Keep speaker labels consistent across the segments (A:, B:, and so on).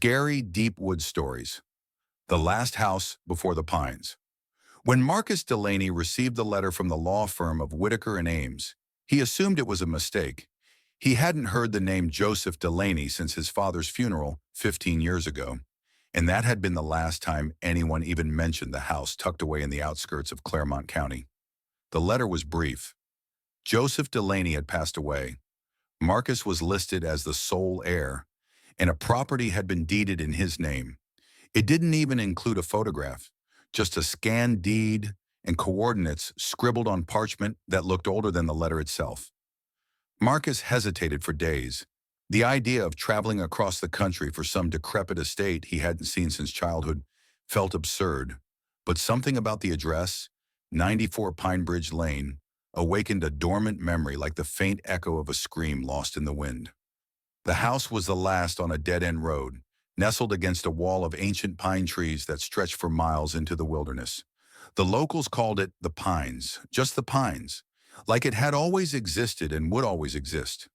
A: Scary, deep wood stories. The Last House Before the Pines. When Marcus Delaney received the letter from the law firm of Whitaker and Ames, he assumed it was a mistake. He hadn't heard the name Joseph Delaney since his father's funeral 15 years ago, and that had been the last time anyone even mentioned the house tucked away in the outskirts of Claremont County. The letter was brief. Joseph Delaney had passed away. Marcus was listed as the sole heir, and a property had been deeded in his name. It didn't even include a photograph, just a scanned deed and coordinates scribbled on parchment that looked older than the letter itself. Marcus hesitated for days. The idea of traveling across the country for some decrepit estate he hadn't seen since childhood felt absurd, but something about the address, 94 Pine Bridge Lane, awakened a dormant memory like the faint echo of a scream lost in the wind. The house was the last on a dead-end road, nestled against a wall of ancient pine trees that stretched for miles into the wilderness. The locals called it the Pines, just the Pines, like it had always existed and would always exist.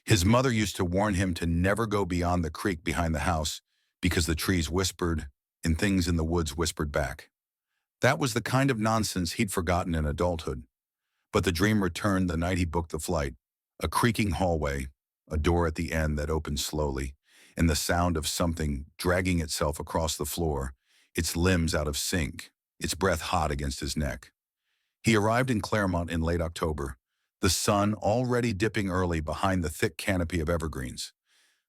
A: His mother used to warn him to never go beyond the creek behind the house because the trees whispered and things in the woods whispered back. That was the kind of nonsense he'd forgotten in adulthood. But the dream returned the night he booked the flight. A creaking hallway, a door at the end that opened slowly, and the sound of something dragging itself across the floor, its limbs out of sync, its breath hot against his neck. He arrived in Claremont in late October, the sun already dipping early behind the thick canopy of evergreens.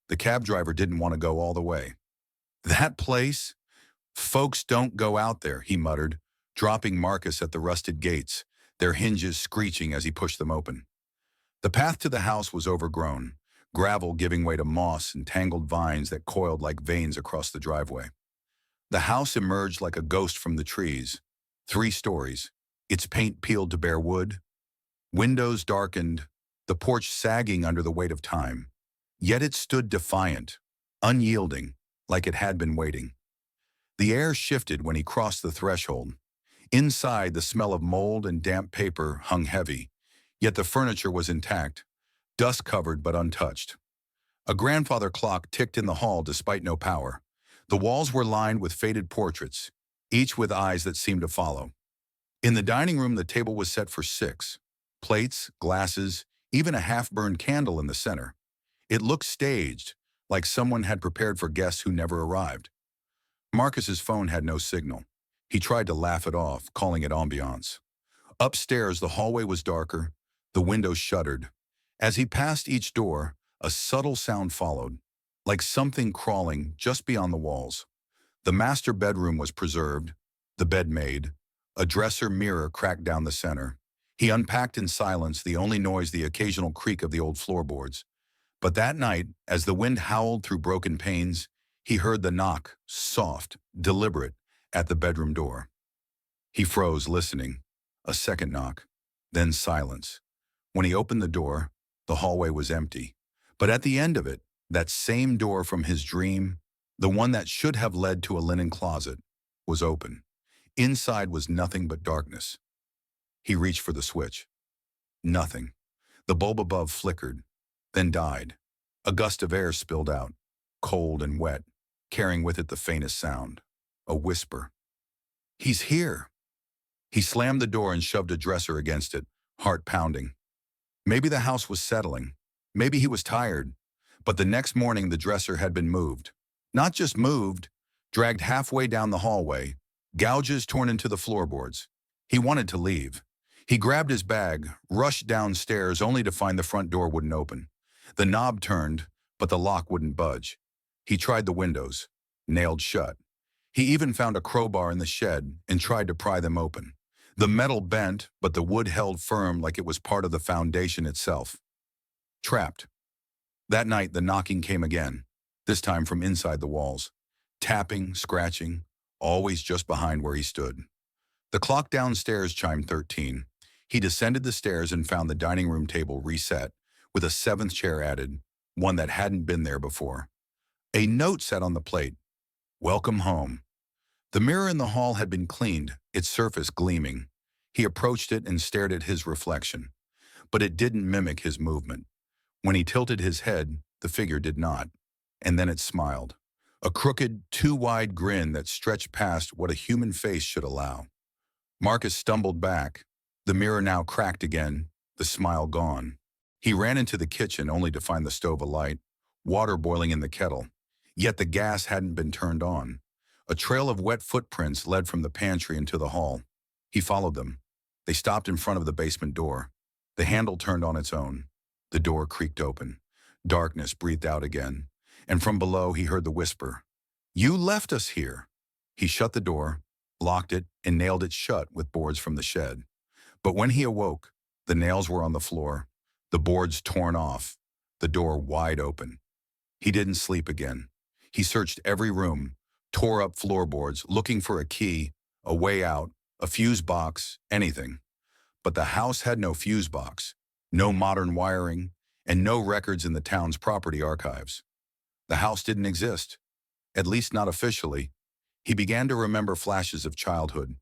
A: The cab driver didn't want to go all the way. "That place? Folks don't go out there," he muttered, dropping Marcus at the rusted gates, their hinges screeching as he pushed them open. The path to the house was overgrown, gravel giving way to moss and tangled vines that coiled like veins across the driveway. The house emerged like a ghost from the trees, 3 stories, its paint peeled to bare wood, windows darkened, the porch sagging under the weight of time. Yet it stood defiant, unyielding, like it had been waiting. The air shifted when he crossed the threshold. Inside, the smell of mold and damp paper hung heavy, yet the furniture was intact, dust-covered but untouched. A grandfather clock ticked in the hall despite no power. The walls were lined with faded portraits, each with eyes that seemed to follow. In the dining room, the table was set for 6. Plates, glasses, even a half-burned candle in the center. It looked staged, like someone had prepared for guests who never arrived. Marcus's phone had no signal. He tried to laugh it off, calling it ambiance. Upstairs, the hallway was darker, the windows shuttered. As he passed each door, a subtle sound followed, like something crawling just beyond the walls. The master bedroom was preserved, the bed made, a dresser mirror cracked down the center. He unpacked in silence, the only noise the occasional creak of the old floorboards. But that night, as the wind howled through broken panes, he heard the knock, soft, deliberate, at the bedroom door. He froze, listening. A second knock, then silence. When he opened the door, the hallway was empty. But at the end of it, that same door from his dream, the one that should have led to a linen closet, was open. Inside was nothing but darkness. He reached for the switch. Nothing. The bulb above flickered, then died. A gust of air spilled out, cold and wet, carrying with it the faintest sound. A whisper. "He's here." He slammed the door and shoved a dresser against it, heart pounding. Maybe the house was settling. Maybe he was tired. But the next morning the dresser had been moved. Not just moved, dragged halfway down the hallway, gouges torn into the floorboards. He wanted to leave. He grabbed his bag, rushed downstairs only to find the front door wouldn't open. The knob turned, but the lock wouldn't budge. He tried the windows, nailed shut. He even found a crowbar in the shed and tried to pry them open. The metal bent, but the wood held firm like it was part of the foundation itself. Trapped. That night, the knocking came again, this time from inside the walls. Tapping, scratching, always just behind where he stood. The clock downstairs chimed 13. He descended the stairs and found the dining room table reset, with a 7th chair added, one that hadn't been there before. A note sat on the plate. "Welcome home." The mirror in the hall had been cleaned, its surface gleaming. He approached it and stared at his reflection. But it didn't mimic his movement. When he tilted his head, the figure did not. And then it smiled. a crooked, too-wide grin that stretched past what a human face should allow. Marcus stumbled back, the mirror now cracked again, the smile gone. He ran into the kitchen only to find the stove alight, water boiling in the kettle. Yet the gas hadn't been turned on. A trail of wet footprints led from the pantry into the hall. He followed them. They stopped in front of the basement door. The handle turned on its own. The door creaked open. Darkness breathed out again, and from below he heard the whisper, "You left us here." He shut the door, locked it, and nailed it shut with boards from the shed. But when he awoke, the nails were on the floor, the boards torn off, the door wide open. He didn't sleep again. He searched every room, tore up floorboards, looking for a key, a way out, a fuse box, anything. But the house had no fuse box, no modern wiring, and no records in the town's property archives. The house didn't exist, at least not officially. He began to remember flashes of childhood.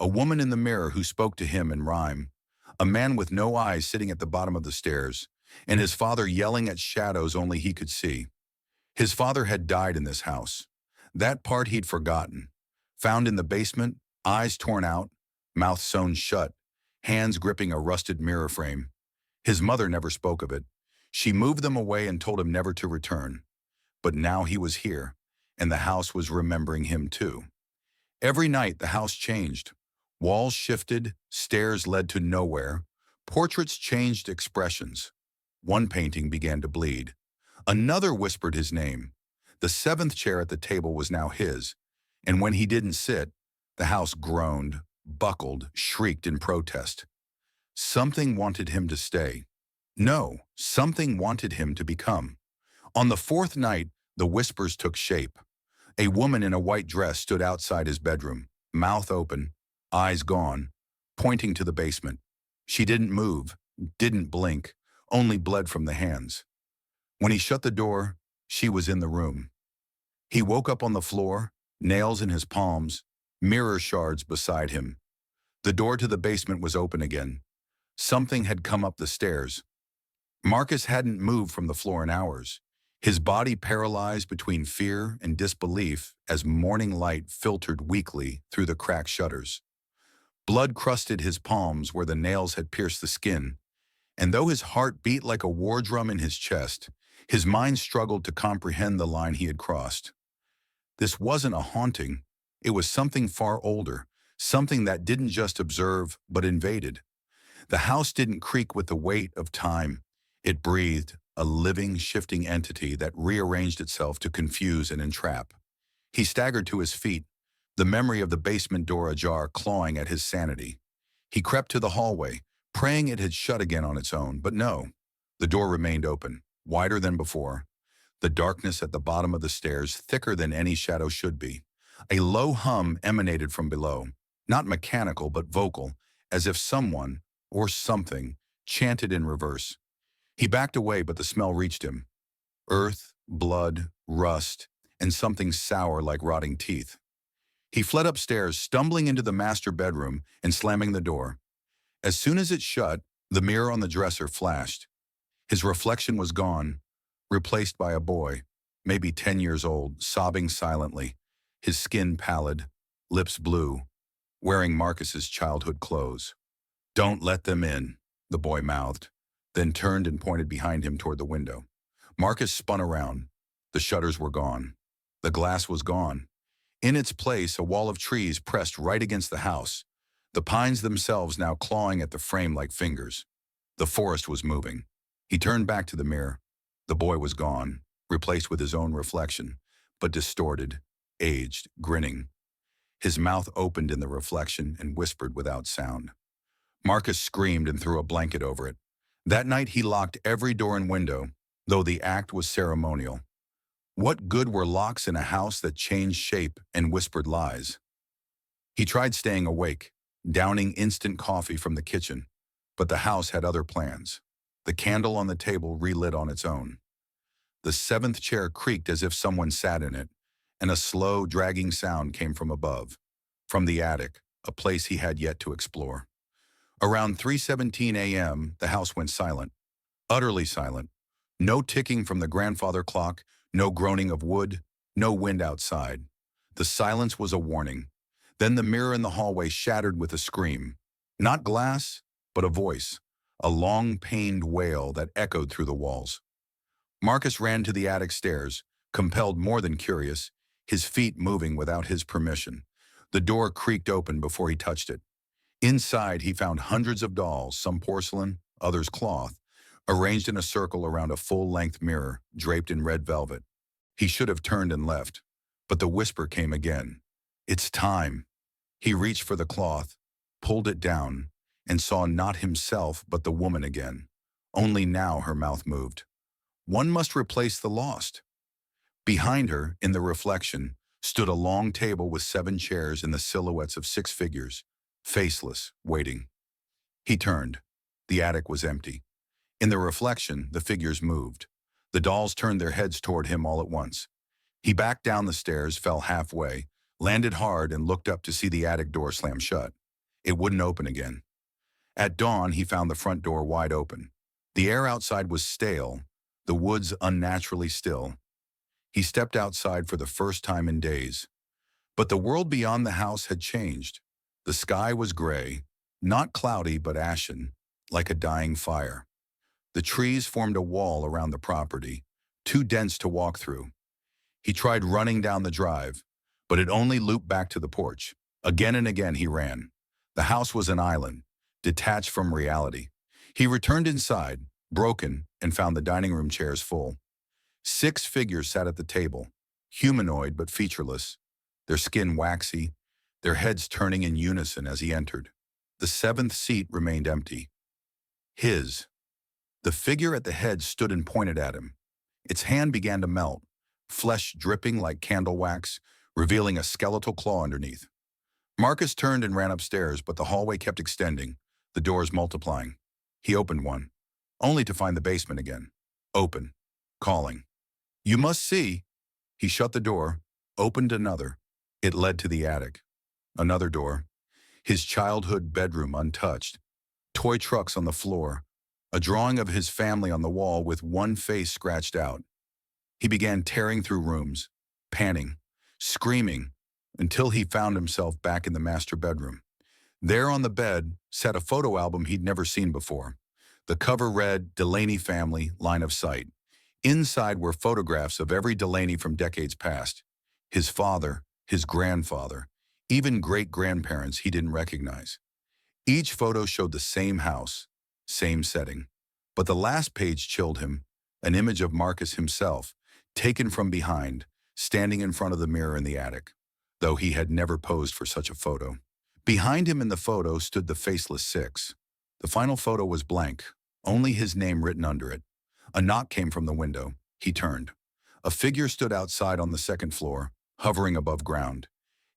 A: A woman in the mirror who spoke to him in rhyme, a man with no eyes sitting at the bottom of the stairs, and his father yelling at shadows only he could see. His father had died in this house. That part he'd forgotten. Found in the basement, eyes torn out, mouth sewn shut, hands gripping a rusted mirror frame. His mother never spoke of it. She moved them away and told him never to return. But now he was here, and the house was remembering him too. Every night the house changed. Walls shifted, stairs led to nowhere, portraits changed expressions. One painting began to bleed. Another whispered his name. The seventh chair at the table was now his, and when he didn't sit, the house groaned, buckled, shrieked in protest. Something wanted him to stay. No, something wanted him to become. On the fourth night, the whispers took shape. A woman in a white dress stood outside his bedroom, mouth open, eyes gone, pointing to the basement. She didn't move, didn't blink, only bled from the hands. When he shut the door, she was in the room. He woke up on the floor, nails in his palms, mirror shards beside him. The door to the basement was open again. Something had come up the stairs. Marcus hadn't moved from the floor in hours, his body paralyzed between fear and disbelief as morning light filtered weakly through the cracked shutters. Blood crusted his palms where the nails had pierced the skin, and though his heart beat like a war drum in his chest, his mind struggled to comprehend the line he had crossed. This wasn't a haunting. It was something far older, something that didn't just observe, but invaded. The house didn't creak with the weight of time. It breathed, a living, shifting entity that rearranged itself to confuse and entrap. He staggered to his feet, the memory of the basement door ajar clawing at his sanity. He crept to the hallway, praying it had shut again on its own, but no. The door remained open, wider than before. The darkness at the bottom of the stairs thicker than any shadow should be. A low hum emanated from below, not mechanical but vocal, as if someone, or something, chanted in reverse. He backed away, but the smell reached him. Earth, blood, rust, and something sour like rotting teeth. He fled upstairs, stumbling into the master bedroom and slamming the door. As soon as it shut, the mirror on the dresser flashed. His reflection was gone, replaced by a boy, maybe 10 years old, sobbing silently, his skin pallid, lips blue, wearing Marcus's childhood clothes. "Don't let them in," the boy mouthed, then turned and pointed behind him toward the window. Marcus spun around. The shutters were gone. The glass was gone. In its place, a wall of trees pressed right against the house, the pines themselves now clawing at the frame like fingers. The forest was moving. He turned back to the mirror. The boy was gone, replaced with his own reflection, but distorted, aged, grinning. His mouth opened in the reflection and whispered without sound. Marcus screamed and threw a blanket over it. That night he locked every door and window, though the act was ceremonial. What good were locks in a house that changed shape and whispered lies? He tried staying awake, downing instant coffee from the kitchen, but the house had other plans. The candle on the table relit on its own. The seventh chair creaked as if someone sat in it, and a slow, dragging sound came from above, from the attic, a place he had yet to explore. Around 3:17 a.m., the house went silent, utterly silent. No ticking from the grandfather clock, no groaning of wood, No wind outside. The silence was a warning. Then the mirror in the hallway shattered with a scream. Not glass, but a voice. A long, pained wail that echoed through the walls. Marcus ran to the attic stairs, compelled more than curious, his feet moving without his permission. The door creaked open before he touched it. Inside, he found hundreds of dolls, some porcelain, others cloth, arranged in a circle around a full-length mirror draped in red velvet. He should have turned and left, but the whisper came again. "It's time." He reached for the cloth, pulled it down, and saw not himself but the woman again. Only now her mouth moved. One must replace the lost. Behind her, in the reflection, stood a long table with 7 chairs and the silhouettes of 6 figures, faceless, waiting. He turned. The attic was empty. In the reflection, the figures moved. The dolls turned their heads toward him all at once. He backed down the stairs, fell halfway, landed hard, and looked up to see the attic door slam shut. It wouldn't open again. At dawn, he found the front door wide open. The air outside was stale, the woods unnaturally still. He stepped outside for the first time in days. But the world beyond the house had changed. The sky was gray, not cloudy but ashen, like a dying fire. The trees formed a wall around the property, too dense to walk through. He tried running down the drive, but it only looped back to the porch. Again and again he ran. The house was an island, detached from reality. He returned inside, broken, and found the dining room chairs full. 6 figures sat at the table, humanoid but featureless, their skin waxy, their heads turning in unison as he entered. The 7th seat remained empty. His. The figure at the head stood and pointed at him. Its hand began to melt, flesh dripping like candle wax, revealing a skeletal claw underneath. Marcus turned and ran upstairs, but the hallway kept extending, the doors multiplying. He opened one, only to find the basement again. Open, calling. "You must see." He shut the door, opened another. It led to the attic. Another door. His childhood bedroom untouched. Toy trucks on the floor. A drawing of his family on the wall with one face scratched out. He began tearing through rooms, panting, screaming, until he found himself back in the master bedroom. There on the bed sat a photo album he'd never seen before. The cover read, "Delaney Family, Line of Sight." Inside were photographs of every Delaney from decades past. His father, his grandfather, even great-grandparents he didn't recognize. Each photo showed the same house, same setting. But the last page chilled him, an image of Marcus himself, taken from behind, standing in front of the mirror in the attic, though he had never posed for such a photo. Behind him in the photo stood the faceless 6. The final photo was blank, only his name written under it. A knock came from the window. He turned. A figure stood outside on the 2nd floor, hovering above ground,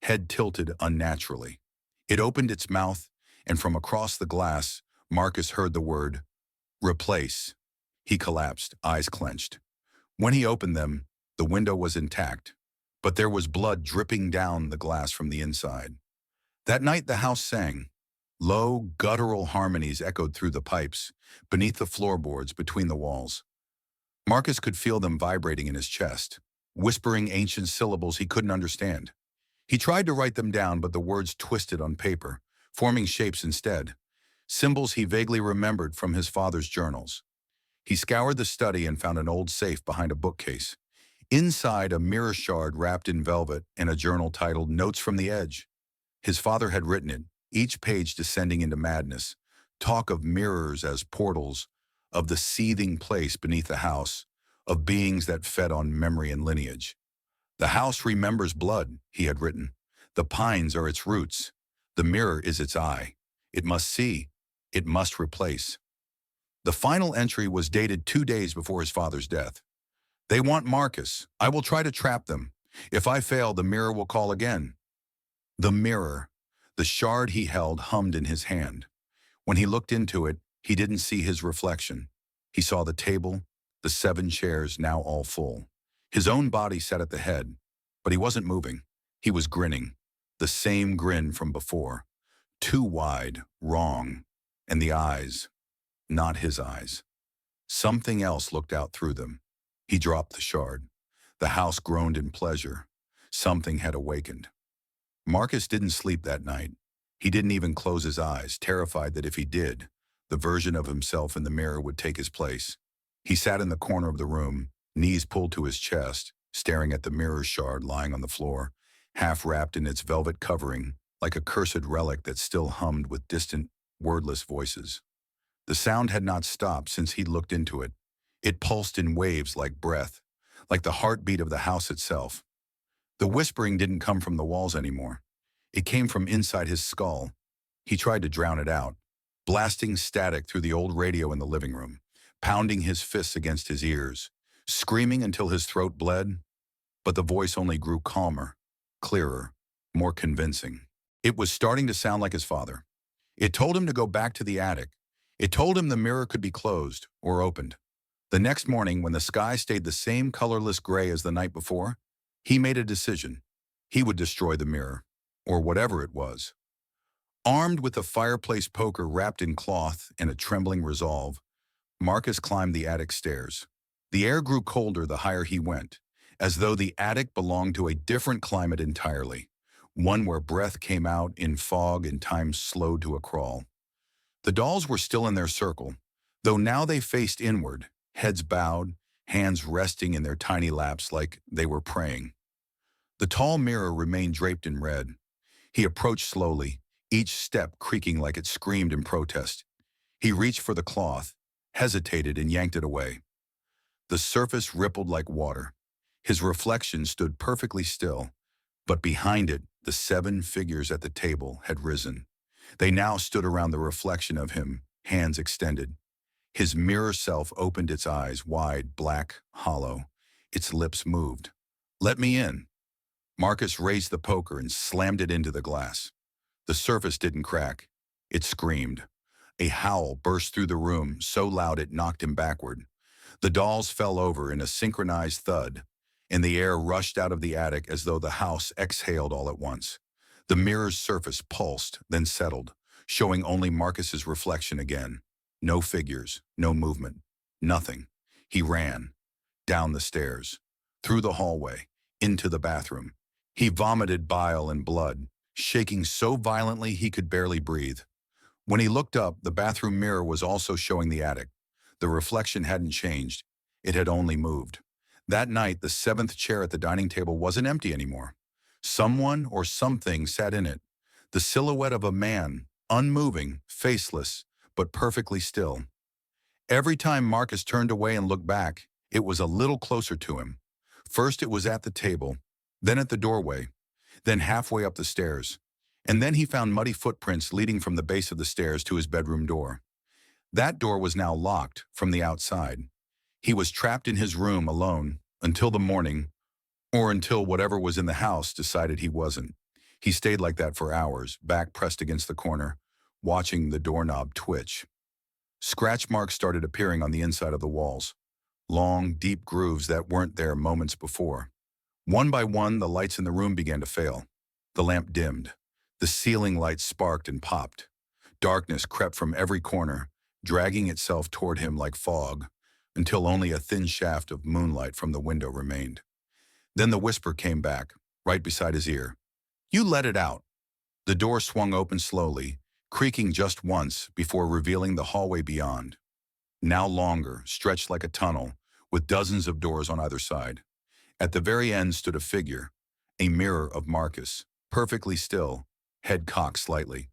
A: head tilted unnaturally. It opened its mouth, and from across the glass, Marcus heard the word, "Replace." He collapsed, eyes clenched. When he opened them, the window was intact, but there was blood dripping down the glass from the inside. That night the house sang. Low, guttural harmonies echoed through the pipes, beneath the floorboards, between the walls. Marcus could feel them vibrating in his chest, whispering ancient syllables he couldn't understand. He tried to write them down, but the words twisted on paper, forming shapes instead, symbols he vaguely remembered from his father's journals. He scoured the study and found an old safe behind a bookcase. Inside, a mirror shard wrapped in velvet and a journal titled Notes from the Edge. His father had written it, each page descending into madness, talk of mirrors as portals, of the seething place beneath the house, of beings that fed on memory and lineage. "The house remembers blood," he had written. "The pines are its roots. The mirror is its eye. It must see. It must replace." The final entry was dated 2 days before his father's death. "They want Marcus. I will try to trap them. If I fail, the mirror will call again." The mirror. The shard he held hummed in his hand. When he looked into it, he didn't see his reflection. He saw the table, the 7 chairs now all full. His own body sat at the head, but he wasn't moving. He was grinning, the same grin from before. Too wide, wrong, and the eyes, not his eyes. Something else looked out through them. He dropped the shard. The house groaned in pleasure. Something had awakened. Marcus didn't sleep that night. He didn't even close his eyes, terrified that if he did, the version of himself in the mirror would take his place. He sat in the corner of the room, knees pulled to his chest, staring at the mirror shard lying on the floor, half wrapped in its velvet covering, like a cursed relic that still hummed with distant, wordless voices. The sound had not stopped since he'd looked into it. It pulsed in waves like breath, like the heartbeat of the house itself. The whispering didn't come from the walls anymore. It came from inside his skull. He tried to drown it out, blasting static through the old radio in the living room, pounding his fists against his ears, screaming until his throat bled. But the voice only grew calmer, clearer, more convincing. It was starting to sound like his father. It told him to go back to the attic. It told him the mirror could be closed or opened. The next morning, when the sky stayed the same colorless gray as the night before, he made a decision. He would destroy the mirror, or whatever it was. Armed with a fireplace poker wrapped in cloth and a trembling resolve, Marcus climbed the attic stairs. The air grew colder the higher he went, as though the attic belonged to a different climate entirely, one where breath came out in fog and time slowed to a crawl. The dolls were still in their circle, though now they faced inward, heads bowed, hands resting in their tiny laps like they were praying. The tall mirror remained draped in red. He approached slowly, each step creaking like it screamed in protest. He reached for the cloth, hesitated, and yanked it away. The surface rippled like water. His reflection stood perfectly still, but behind it, the 7 figures at the table had risen. They now stood around the reflection of him, hands extended. His mirror self opened its eyes wide, black, hollow. Its lips moved. "Let me in." Marcus raised the poker and slammed it into the glass. The surface didn't crack. It screamed. A howl burst through the room, so loud it knocked him backward. The dolls fell over in a synchronized thud, and the air rushed out of the attic as though the house exhaled all at once. The mirror's surface pulsed, then settled, showing only Marcus's reflection again. No figures, no movement, nothing. He ran, down the stairs, through the hallway, into the bathroom. He vomited bile and blood, shaking so violently he could barely breathe. When he looked up, the bathroom mirror was also showing the attic. The reflection hadn't changed. It had only moved. That night, the 7th chair at the dining table wasn't empty anymore. Someone or something sat in it. The silhouette of a man, unmoving, faceless, but perfectly still. Every time Marcus turned away and looked back, it was a little closer to him. First it was at the table, then at the doorway, then halfway up the stairs. And then he found muddy footprints leading from the base of the stairs to his bedroom door. That door was now locked from the outside. He was trapped in his room alone until the morning, or until whatever was in the house decided he wasn't. He stayed like that for hours, back pressed against the corner, watching the doorknob twitch. Scratch marks started appearing on the inside of the walls, long, deep grooves that weren't there moments before. One by one, the lights in the room began to fail. The lamp dimmed. The ceiling lights sparked and popped. Darkness crept from every corner, dragging itself toward him like fog, until only a thin shaft of moonlight from the window remained. Then the whisper came back, right beside his ear. "You let it out." The door swung open slowly, creaking just once before revealing the hallway beyond. Now longer, stretched like a tunnel, with dozens of doors on either side. At the very end stood a figure, a mirror of Marcus, perfectly still, head cocked slightly.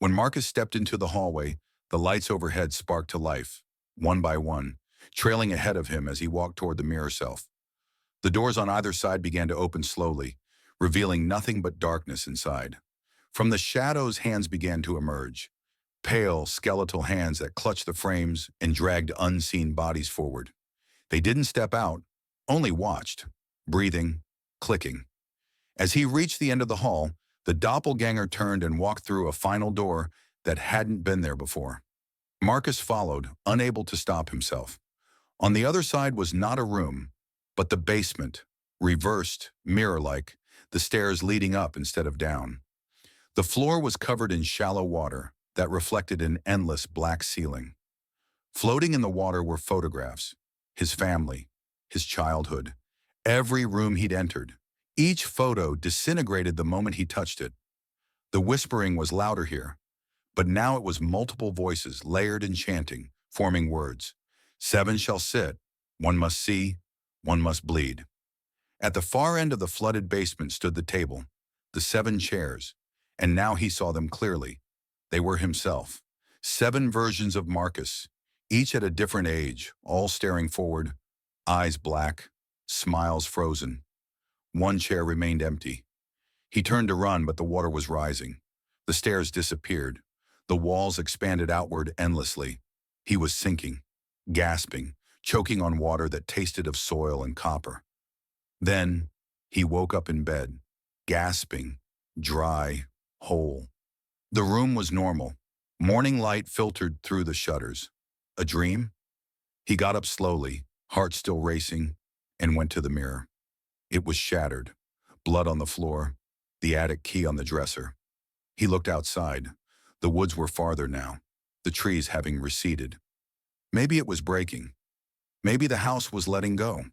A: When Marcus stepped into the hallway, the lights overhead sparked to life, one by one, trailing ahead of him as he walked toward the mirror self. The doors on either side began to open slowly, revealing nothing but darkness inside. From the shadows, hands began to emerge, pale, skeletal hands that clutched the frames and dragged unseen bodies forward. They didn't step out, only watched, breathing, clicking. As he reached the end of the hall, the doppelganger turned and walked through a final door that hadn't been there before. Marcus followed, unable to stop himself. On the other side was not a room, but the basement, reversed, mirror-like, the stairs leading up instead of down. The floor was covered in shallow water that reflected an endless black ceiling. Floating in the water were photographs, his family, his childhood, Every room he'd entered, each photo disintegrated the moment he touched it. The whispering was louder here, but now it was multiple voices layered and chanting, forming words. 7 shall sit, one must see, one must bleed. At the far end of the flooded basement stood the table, the 7 chairs, and now he saw them clearly. They were himself. 7 versions of Marcus, each at a different age, all staring forward, eyes black, smiles frozen. One chair remained empty. He turned to run, but the water was rising. The stairs disappeared. The walls expanded outward endlessly. He was sinking, gasping, choking on water that tasted of soil and copper. Then he woke up in bed, gasping, dry, whole. The room was normal. Morning light filtered through the shutters. A dream? He got up slowly, heart still racing, and went to the mirror. It was shattered, blood on the floor, the attic key on the dresser. He looked outside. The woods were farther now, the trees having receded. Maybe it was breaking. Maybe the house was letting go.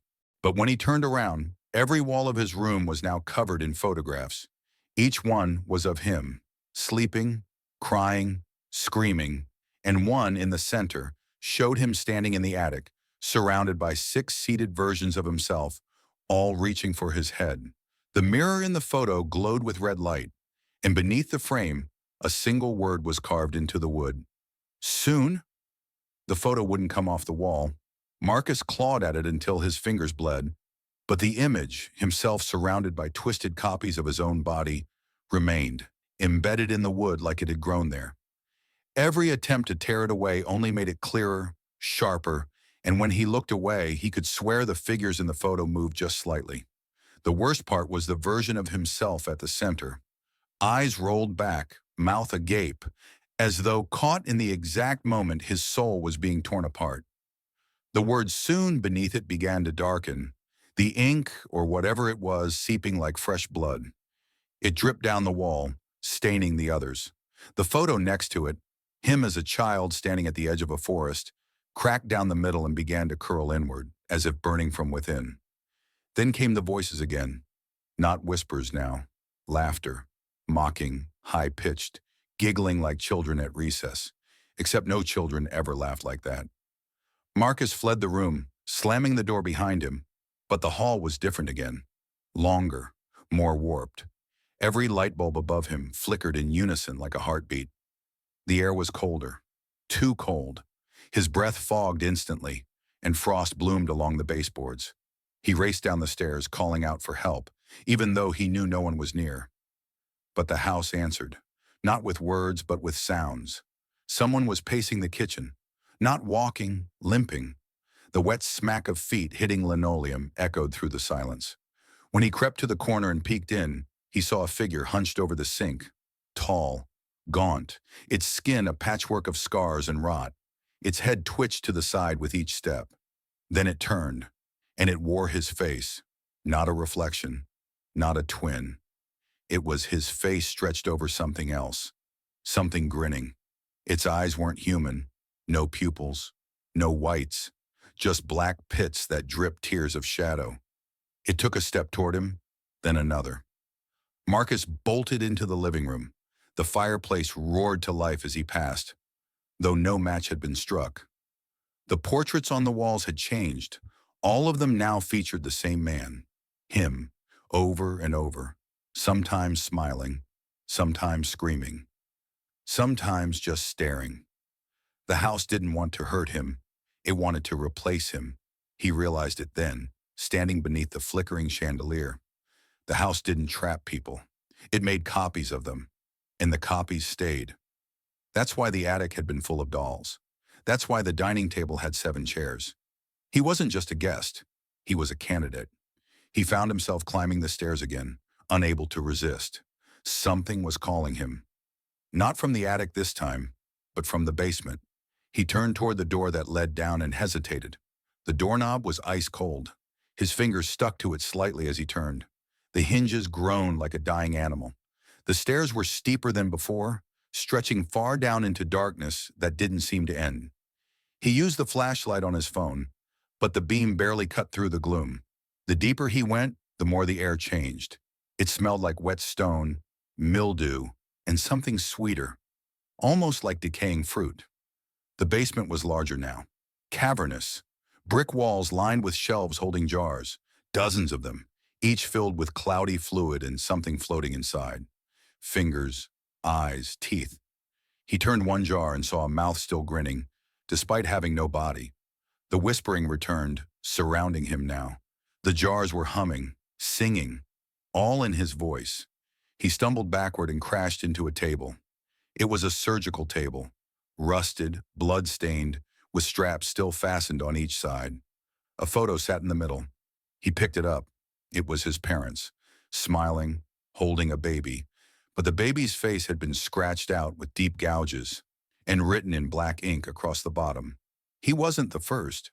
A: But when he turned around, every wall of his room was now covered in photographs. Each one was of him, sleeping, crying, screaming, and one in the center showed him standing in the attic, surrounded by 6 seated versions of himself, all reaching for his head. The mirror in the photo glowed with red light, and beneath the frame, a single word was carved into the wood. Soon? The photo wouldn't come off the wall. Marcus clawed at it until his fingers bled, but the image, himself surrounded by twisted copies of his own body, remained, embedded in the wood like it had grown there. Every attempt to tear it away only made it clearer, sharper, and when he looked away, he could swear the figures in the photo moved just slightly. The worst part was the version of himself at the center. Eyes rolled back, mouth agape, as though caught in the exact moment his soul was being torn apart. The word soon beneath it began to darken, the ink, or whatever it was, seeping like fresh blood. It dripped down the wall, staining the others. The photo next to it, him as a child standing at the edge of a forest, cracked down the middle and began to curl inward, as if burning from within. Then came the voices again, not whispers now, laughter, mocking, high-pitched, giggling like children at recess, except no children ever laughed like that. Marcus fled the room, slamming the door behind him, but the hall was different again, longer, more warped. Every light bulb above him flickered in unison like a heartbeat. The air was colder, too cold. His breath fogged instantly, and frost bloomed along the baseboards. He raced down the stairs, calling out for help, even though he knew no one was near. But the house answered, not with words but with sounds. Someone was pacing the kitchen, not walking, limping. The wet smack of feet hitting linoleum echoed through the silence. When he crept to the corner and peeked in, he saw a figure hunched over the sink, tall, gaunt, its skin a patchwork of scars and rot. Its head twitched to the side with each step. Then it turned, and it wore his face, not a reflection, not a twin. It was his face stretched over something else, something grinning. Its eyes weren't human, no pupils, no whites, just black pits that dripped tears of shadow. It took a step toward him, then another. Marcus bolted into the living room. The fireplace roared to life as he passed, though no match had been struck. The portraits on the walls had changed. All of them now featured the same man, him, over and over, sometimes smiling, sometimes screaming, sometimes just staring. The house didn't want to hurt him. It wanted to replace him. He realized it then, standing beneath the flickering chandelier. The house didn't trap people. It made copies of them, and the copies stayed. That's why the attic had been full of dolls. That's why the dining table had 7 chairs. He wasn't just a guest. He was a candidate. He found himself climbing the stairs again, unable to resist. Something was calling him. Not from the attic this time, but from the basement. He turned toward the door that led down and hesitated. The doorknob was ice cold. His fingers stuck to it slightly as he turned. The hinges groaned like a dying animal. The stairs were steeper than before, stretching far down into darkness that didn't seem to end. He used the flashlight on his phone, but the beam barely cut through the gloom. The deeper he went, the more the air changed. It smelled like wet stone, mildew, and something sweeter, almost like decaying fruit. The basement was larger now, cavernous. Brick walls lined with shelves holding jars, dozens of them, each filled with cloudy fluid and something floating inside. Fingers, eyes, teeth. He turned one jar and saw a mouth still grinning, despite having no body. The whispering returned, surrounding him now. The jars were humming, singing, all in his voice. He stumbled backward and crashed into a table. It was a surgical table, rusted, blood-stained, with straps still fastened on each side. A photo sat in the middle. He picked it up. It was his parents, smiling, holding a baby. But the baby's face had been scratched out with deep gouges and written in black ink across the bottom. He wasn't the first.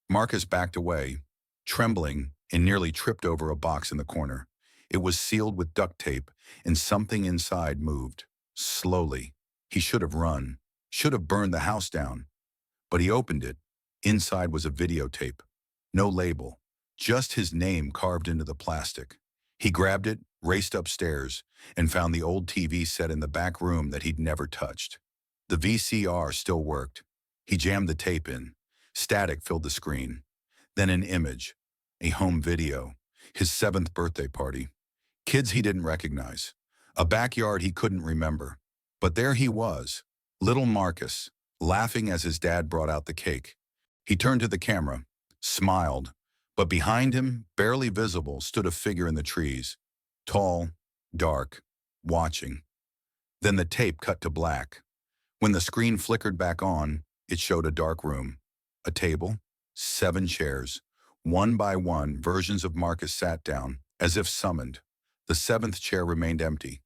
A: Marcus backed away, trembling, and nearly tripped over a box in the corner. It was sealed with duct tape, and something inside moved. Slowly. He should have run, should have burned the house down. But he opened it. Inside was a videotape. No label, just his name carved into the plastic. He grabbed it, raced upstairs, and found the old TV set in the back room that he'd never touched. The VCR still worked. He jammed the tape in. Static filled the screen. Then an image, a home video, his 7th birthday party. Kids he didn't recognize. A backyard he couldn't remember. But there he was, little Marcus, laughing as his dad brought out the cake. He turned to the camera, smiled, but behind him, barely visible, stood a figure in the trees. Tall, dark, watching. Then the tape cut to black. When the screen flickered back on, it showed a dark room. A table, 7 chairs. One by one, versions of Marcus sat down, as if summoned. The 7th chair remained empty.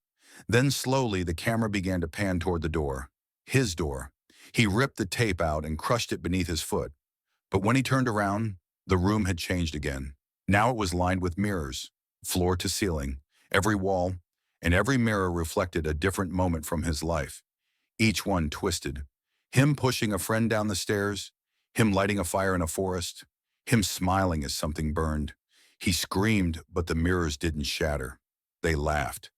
A: Then slowly the camera began to pan toward the door. His door. He ripped the tape out and crushed it beneath his foot. But when he turned around, the room had changed again. Now it was lined with mirrors, floor to ceiling, every wall, and every mirror reflected a different moment from his life. Each one twisted. Him pushing a friend down the stairs, him lighting a fire in a forest, him smiling as something burned. He screamed, but the mirrors didn't shatter. They laughed.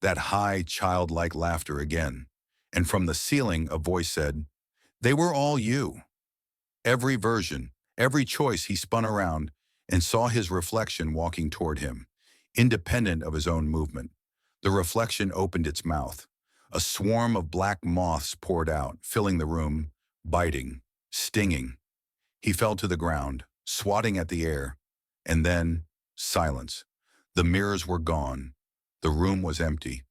A: That high, childlike laughter again. And from the ceiling, a voice said, "They were all you." Every version, every choice he spun around and saw his reflection walking toward him, independent of his own movement. The reflection opened its mouth. A swarm of black moths poured out, filling the room, biting, stinging. He fell to the ground, swatting at the air, and then silence. The mirrors were gone. The room was empty,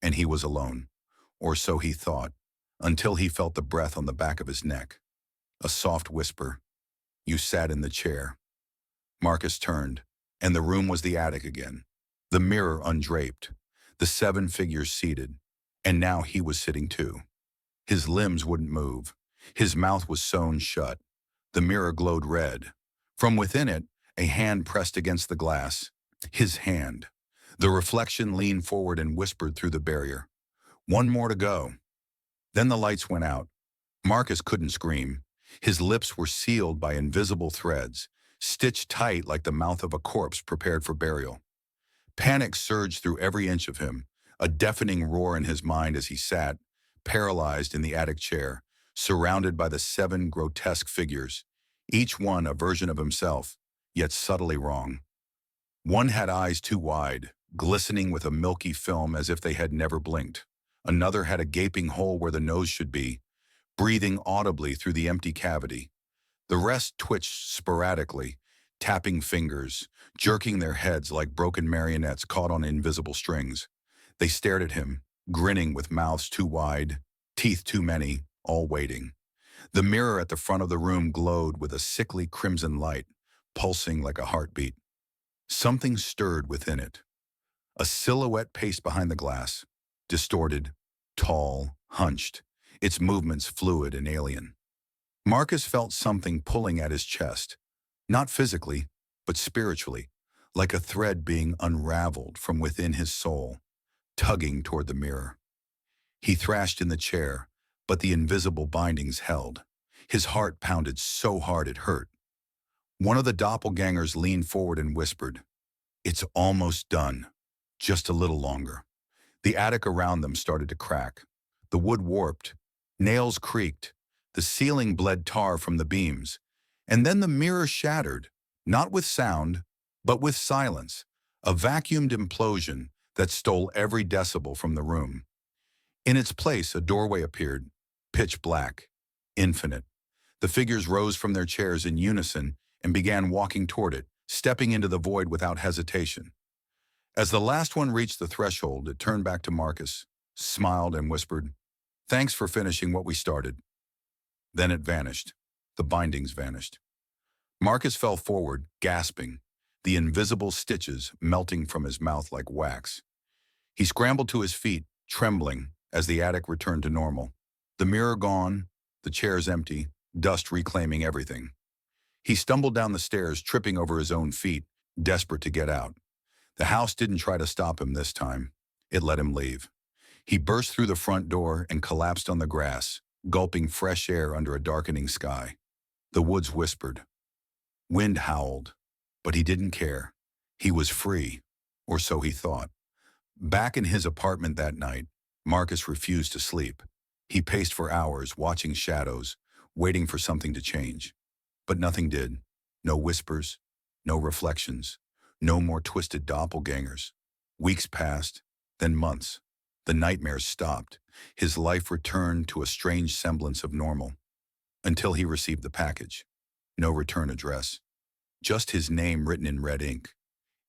A: and he was alone, or so he thought, until he felt the breath on the back of his neck. A soft whisper, "You sat in the chair." Marcus turned, and the room was the attic again. The mirror undraped, the 7 figures seated, and now he was sitting too. His limbs wouldn't move. His mouth was sewn shut. The mirror glowed red. From within it, a hand pressed against the glass. His hand. The reflection leaned forward and whispered through the barrier, "One more to go." Then the lights went out. Marcus couldn't scream. His lips were sealed by invisible threads, stitched tight like the mouth of a corpse prepared for burial. Panic surged through every inch of him, a deafening roar in his mind as he sat, paralyzed in the attic chair, surrounded by the 7 grotesque figures, each one a version of himself, yet subtly wrong. One had eyes too wide, glistening with a milky film as if they had never blinked. Another had a gaping hole where the nose should be, breathing audibly through the empty cavity. The rest twitched sporadically, tapping fingers, jerking their heads like broken marionettes caught on invisible strings. They stared at him, grinning with mouths too wide, teeth too many, all waiting. The mirror at the front of the room glowed with a sickly crimson light, pulsing like a heartbeat. Something stirred within it. A silhouette paced behind the glass, distorted, tall, hunched, its movements fluid and alien. Marcus felt something pulling at his chest, not physically, but spiritually, like a thread being unraveled from within his soul, tugging toward the mirror. He thrashed in the chair, but the invisible bindings held. His heart pounded so hard it hurt. One of the doppelgangers leaned forward and whispered, "It's almost done. Just a little longer." The attic around them started to crack. The wood warped. Nails creaked. The ceiling bled tar from the beams. And then the mirror shattered, not with sound, but with silence, a vacuumed implosion that stole every decibel from the room. In its place, a doorway appeared, pitch black, infinite. The figures rose from their chairs in unison and began walking toward it, stepping into the void without hesitation. As the last one reached the threshold, it turned back to Marcus, smiled and whispered, "Thanks for finishing what we started." Then it vanished. The bindings vanished. Marcus fell forward, gasping, the invisible stitches melting from his mouth like wax. He scrambled to his feet, trembling, as the attic returned to normal. The mirror gone, the chairs empty, dust reclaiming everything. He stumbled down the stairs, tripping over his own feet, desperate to get out. The house didn't try to stop him this time. It let him leave. He burst through the front door and collapsed on the grass, gulping fresh air under a darkening sky. The woods whispered. Wind howled, but he didn't care. He was free, or so he thought. Back in his apartment that night, Marcus refused to sleep. He paced for hours, watching shadows, waiting for something to change. But nothing did. No whispers, no reflections, no more twisted doppelgangers. Weeks passed, then months. The nightmares stopped. His life returned to a strange semblance of normal. Until he received the package. No return address. Just his name written in red ink.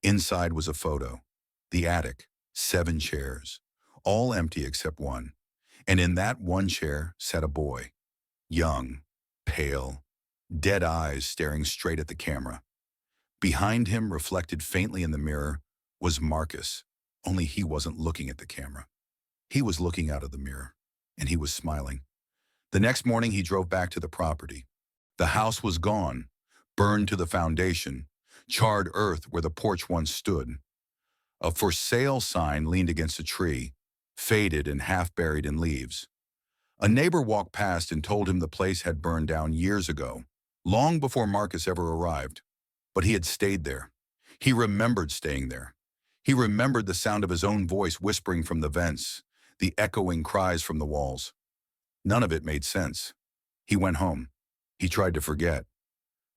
A: Inside was a photo. The attic, 7 chairs, all empty except one. And in that one chair sat a boy. Young, pale, dead eyes staring straight at the camera. Behind him, reflected faintly in the mirror, was Marcus, only he wasn't looking at the camera. He was looking out of the mirror, and he was smiling. The next morning, he drove back to the property. The house was gone, burned to the foundation, charred earth where the porch once stood. A for sale sign leaned against a tree, faded and half buried in leaves. A neighbor walked past and told him the place had burned down years ago, long before Marcus ever arrived. But he had stayed there. He remembered staying there. He remembered the sound of his own voice whispering from the vents, the echoing cries from the walls. None of it made sense. He went home. He tried to forget.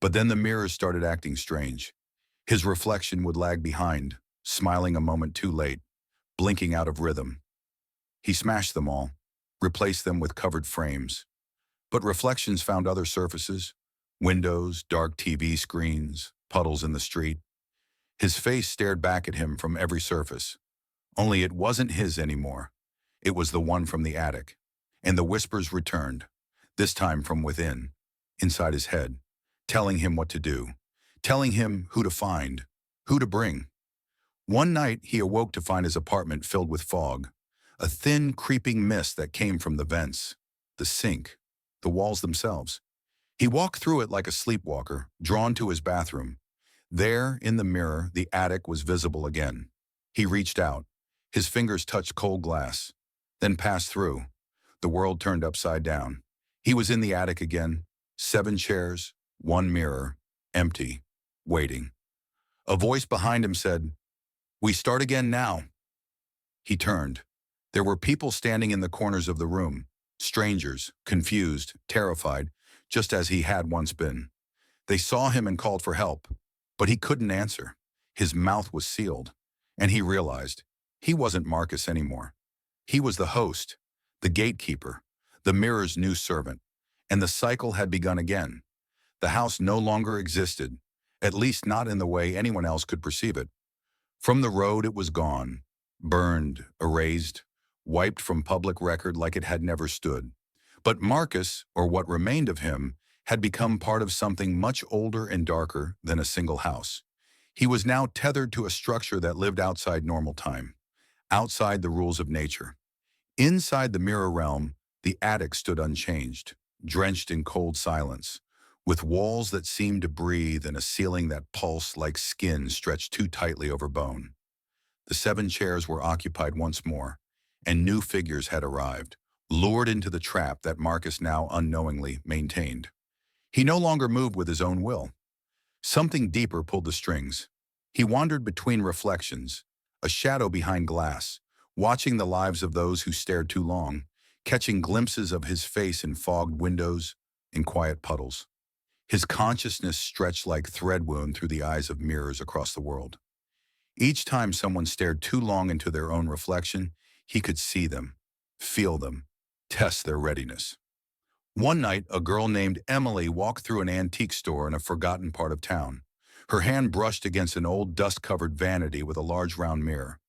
A: But then the mirrors started acting strange. His reflection would lag behind, smiling a moment too late, blinking out of rhythm. He smashed them all, replaced them with covered frames. But reflections found other surfaces, windows, dark TV screens, puddles in the street. His face stared back at him from every surface. Only it wasn't his anymore. It was the one from the attic. And the whispers returned, this time from within, inside his head, telling him what to do, telling him who to find, who to bring. One night, he awoke to find his apartment filled with fog, a thin, creeping mist that came from the vents, the sink, the walls themselves. He walked through it like a sleepwalker, drawn to his bathroom. There, in the mirror, the attic was visible again. He reached out. His fingers touched cold glass, then passed through. The world turned upside down. He was in the attic again, 7 chairs, 1 mirror, empty, waiting. A voice behind him said, "We start again now." He turned. There were people standing in the corners of the room, strangers, confused, terrified, just as he had once been. They saw him and called for help, but he couldn't answer. His mouth was sealed, and he realized he wasn't Marcus anymore. He was the host, the gatekeeper, the mirror's new servant, and the cycle had begun again. The house no longer existed, at least not in the way anyone else could perceive it. From the road it was gone, burned, erased, wiped from public record like it had never stood. But Marcus, or what remained of him, had become part of something much older and darker than a single house. He was now tethered to a structure that lived outside normal time, outside the rules of nature. Inside the mirror realm, the attic stood unchanged, drenched in cold silence, with walls that seemed to breathe and a ceiling that pulsed like skin stretched too tightly over bone. The 7 chairs were occupied once more, and new figures had arrived, lured into the trap that Marcus now unknowingly maintained. He no longer moved with his own will. Something deeper pulled the strings. He wandered between reflections, a shadow behind glass, watching the lives of those who stared too long, catching glimpses of his face in fogged windows, in quiet puddles. His consciousness stretched like thread wound through the eyes of mirrors across the world. Each time someone stared too long into their own reflection, he could see them, feel them, test their readiness. One night, a girl named Emily walked through an antique store in a forgotten part of town. Her hand brushed against an old dust-covered vanity with a large round mirror.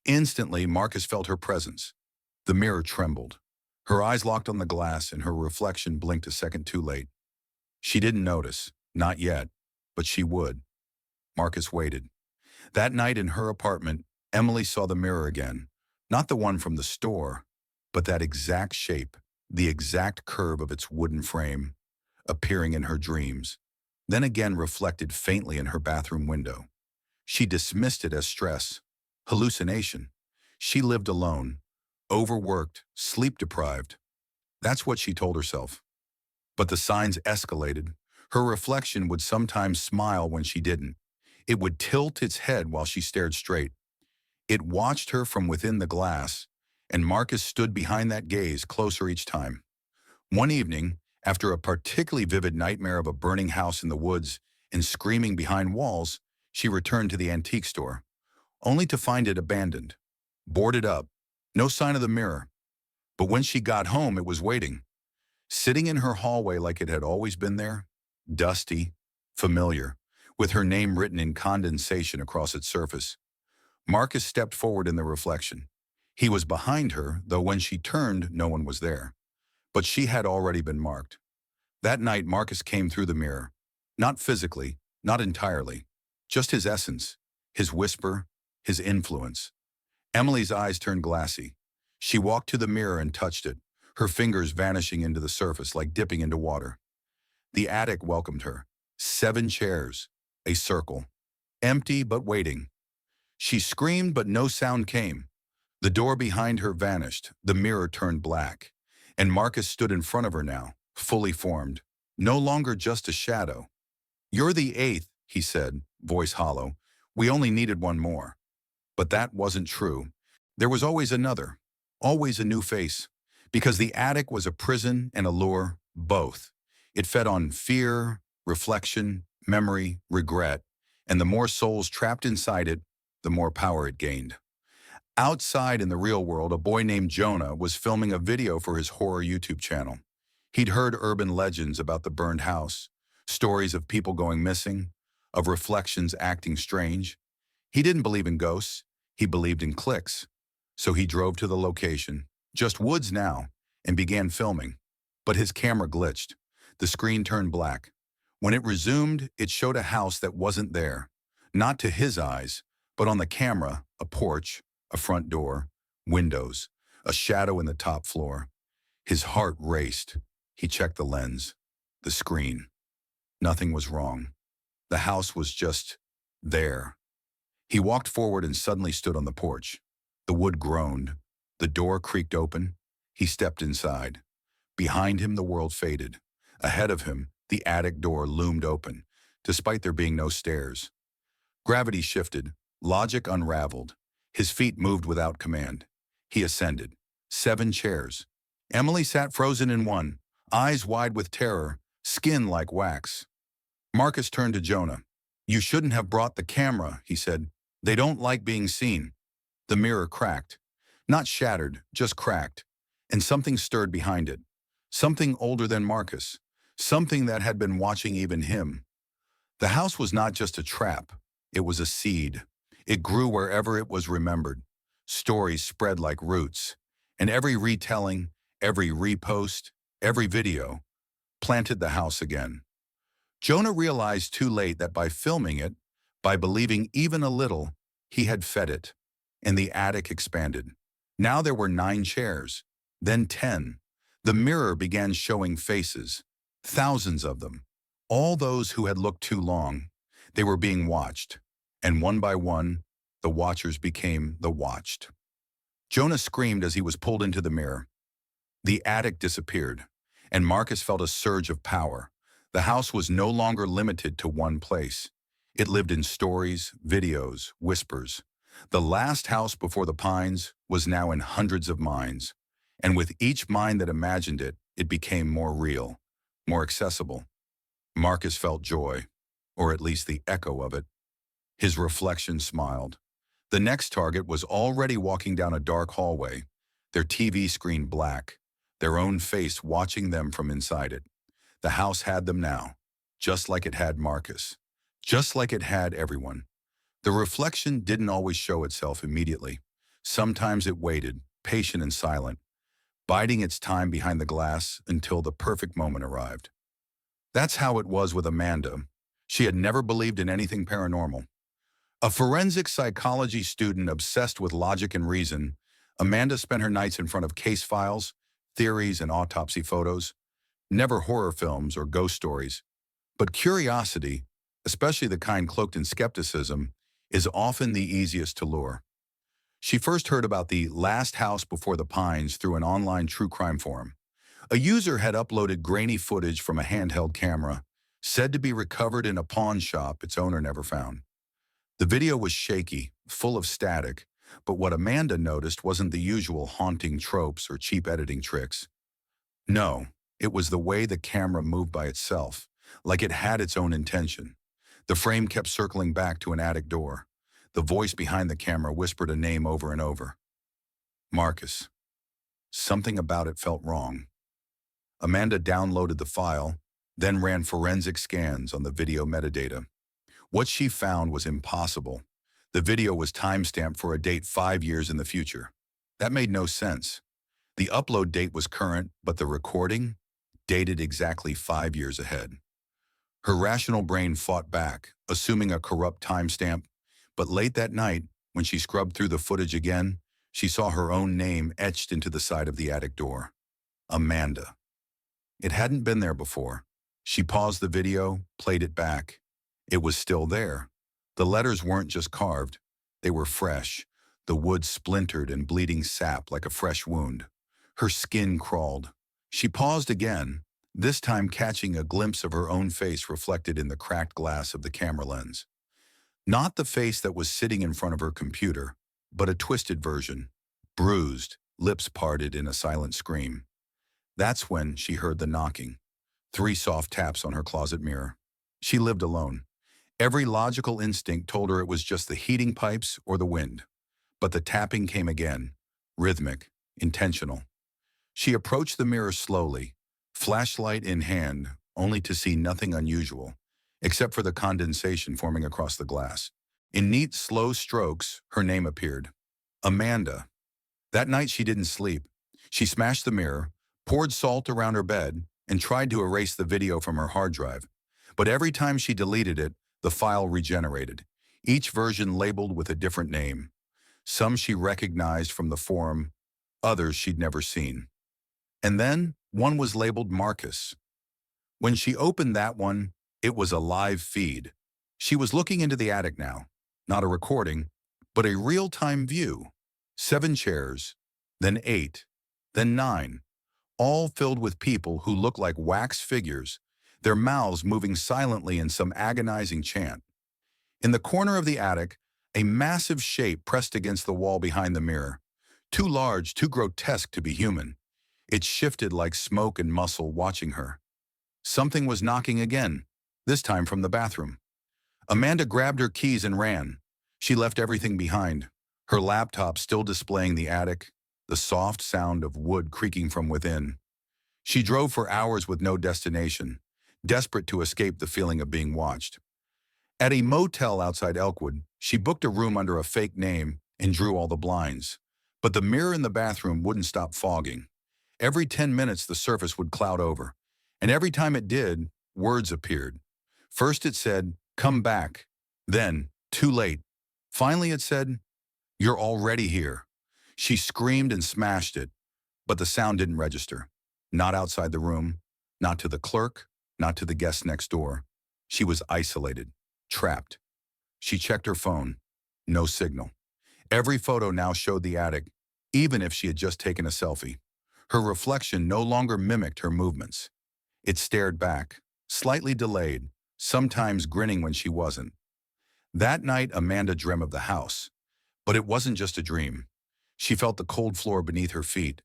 A: Instantly, Marcus felt her presence. The mirror trembled. Her eyes locked on the glass and her reflection blinked a second too late. She didn't notice, not yet, but she would. Marcus waited. That night in her apartment, Emily saw the mirror again. Not the one from the store, but that exact shape, the exact curve of its wooden frame, appearing in her dreams, then again reflected faintly in her bathroom window. She dismissed it as stress, hallucination. She lived alone, overworked, sleep-deprived. That's what she told herself. But the signs escalated. Her reflection would sometimes smile when she didn't. It would tilt its head while she stared straight. It watched her from within the glass, and Marcus stood behind that gaze closer each time. One evening, after a particularly vivid nightmare of a burning house in the woods and screaming behind walls, she returned to the antique store, only to find it abandoned, boarded up, no sign of the mirror. But when she got home, it was waiting, sitting in her hallway like it had always been there, dusty, familiar, with her name written in condensation across its surface. Marcus stepped forward in the reflection. He was behind her, though when she turned, no one was there. But she had already been marked. That night, Marcus came through the mirror. Not physically, not entirely. Just his essence, his whisper, his influence. Emily's eyes turned glassy. She walked to the mirror and touched it, her fingers vanishing into the surface like dipping into water. The attic welcomed her. 7 chairs, a circle. Empty but waiting. She screamed, but no sound came. The door behind her vanished, the mirror turned black, and Marcus stood in front of her now, fully formed, no longer just a shadow. "You're the 8th," he said, voice hollow. "We only needed one more." But that wasn't true. There was always another, always a new face, because the attic was a prison and a lure, both. It fed on fear, reflection, memory, regret, and the more souls trapped inside it, the more power it gained. Outside in the real world, a boy named Jonah was filming a video for his horror YouTube channel. He'd heard urban legends about the burned house, stories of people going missing, of reflections acting strange. He didn't believe in ghosts, he believed in clicks. So he drove to the location, just woods now, and began filming. But his camera glitched. The screen turned black. When it resumed, it showed a house that wasn't there. Not to his eyes, but on the camera, a porch, a front door, windows, a shadow in the top floor. His heart raced. He checked the lens, the screen. Nothing was wrong. The house was just there. He walked forward and suddenly stood on the porch. The wood groaned. The door creaked open. He stepped inside. Behind him, the world faded. Ahead of him, the attic door loomed open, despite there being no stairs. Gravity shifted. Logic unraveled. His feet moved without command. He ascended. 7 chairs. Emily sat frozen in one, eyes wide with terror, skin like wax. Marcus turned to Jonah. "You shouldn't have brought the camera," he said. "They don't like being seen." The mirror cracked. Not shattered, just cracked. And something stirred behind it. Something older than Marcus. Something that had been watching even him. The house was not just a trap. It was a seed. It grew wherever it was remembered. Stories spread like roots. And every retelling, every repost, every video planted the house again. Jonah realized too late that by filming it, by believing even a little, he had fed it. And the attic expanded. Now there were 9 chairs, then 10. The mirror began showing faces, thousands of them. All those who had looked too long. They were being watched. And one by one, the watchers became the watched. Jonah screamed as he was pulled into the mirror. The attic disappeared, and Marcus felt a surge of power. The house was no longer limited to one place. It lived in stories, videos, whispers. The last house before the pines was now in hundreds of minds. And with each mind that imagined it, it became more real, more accessible. Marcus felt joy, or at least the echo of it. His reflection smiled. The next target was already walking down a dark hallway, their TV screen black, their own face watching them from inside it. The house had them now, just like it had Marcus, just like it had everyone. The reflection didn't always show itself immediately. Sometimes it waited, patient and silent, biding its time behind the glass until the perfect moment arrived. That's how it was with Amanda. She had never believed in anything paranormal. A forensic psychology student obsessed with logic and reason, Amanda spent her nights in front of case files, theories, and autopsy photos. Never horror films or ghost stories. But curiosity, especially the kind cloaked in skepticism, is often the easiest to lure. She first heard about the last house before the pines through an online true crime forum. A user had uploaded grainy footage from a handheld camera, said to be recovered in a pawn shop its owner never found. The video was shaky, full of static, but what Amanda noticed wasn't the usual haunting tropes or cheap editing tricks. No, it was the way the camera moved by itself, like it had its own intention. The frame kept circling back to an attic door. The voice behind the camera whispered a name over and over. Marcus. Something about it felt wrong. Amanda downloaded the file, then ran forensic scans on the video metadata. What she found was impossible. The video was timestamped for a date 5 years in the future. That made no sense. The upload date was current, but the recording dated exactly 5 years ahead. Her rational brain fought back, assuming a corrupt timestamp, but late that night, when she scrubbed through the footage again, she saw her own name etched into the side of the attic door. Amanda. It hadn't been there before. She paused the video, played it back. It was still there. The letters weren't just carved. They were fresh, the wood splintered and bleeding sap like a fresh wound. Her skin crawled. She paused again, this time catching a glimpse of her own face reflected in the cracked glass of the camera lens. Not the face that was sitting in front of her computer, but a twisted version, bruised, lips parted in a silent scream. That's when she heard the knocking. 3 soft taps on her closet mirror. She lived alone. Every logical instinct told her it was just the heating pipes or the wind. But the tapping came again, rhythmic, intentional. She approached the mirror slowly, flashlight in hand, only to see nothing unusual, except for the condensation forming across the glass. In neat, slow strokes, her name appeared. Amanda. That night she didn't sleep. She smashed the mirror, poured salt around her bed, and tried to erase the video from her hard drive. But every time she deleted it, the file regenerated, each version labeled with a different name. Some she recognized from the forum, others she'd never seen. And then, one was labeled Marcus. When she opened that one, it was a live feed. She was looking into the attic now, not a recording, but a real-time view. 7 chairs, then 8, then 9, all filled with people who looked like wax figures, their mouths moving silently in some agonizing chant. In the corner of the attic, a massive shape pressed against the wall behind the mirror, too large, too grotesque to be human. It shifted like smoke and muscle watching her. Something was knocking again, this time from the bathroom. Amanda grabbed her keys and ran. She left everything behind, her laptop still displaying the attic, the soft sound of wood creaking from within. She drove for hours with no destination, desperate to escape the feeling of being watched. At a motel outside Elkwood, she booked a room under a fake name and drew all the blinds. But the mirror in the bathroom wouldn't stop fogging. Every 10 minutes the surface would cloud over, and every time it did, words appeared. First it said, "Come back." Then, "Too late." Finally it said, "You're already here." She screamed and smashed it, but the sound didn't register. Not outside the room, not to the clerk, not to the guest next door. She was isolated, trapped. She checked her phone. No signal. Every photo now showed the attic, even if she had just taken a selfie. Her reflection no longer mimicked her movements. It stared back, slightly delayed, sometimes grinning when she wasn't. That night, Amanda dreamt of the house. But it wasn't just a dream. She felt the cold floor beneath her feet,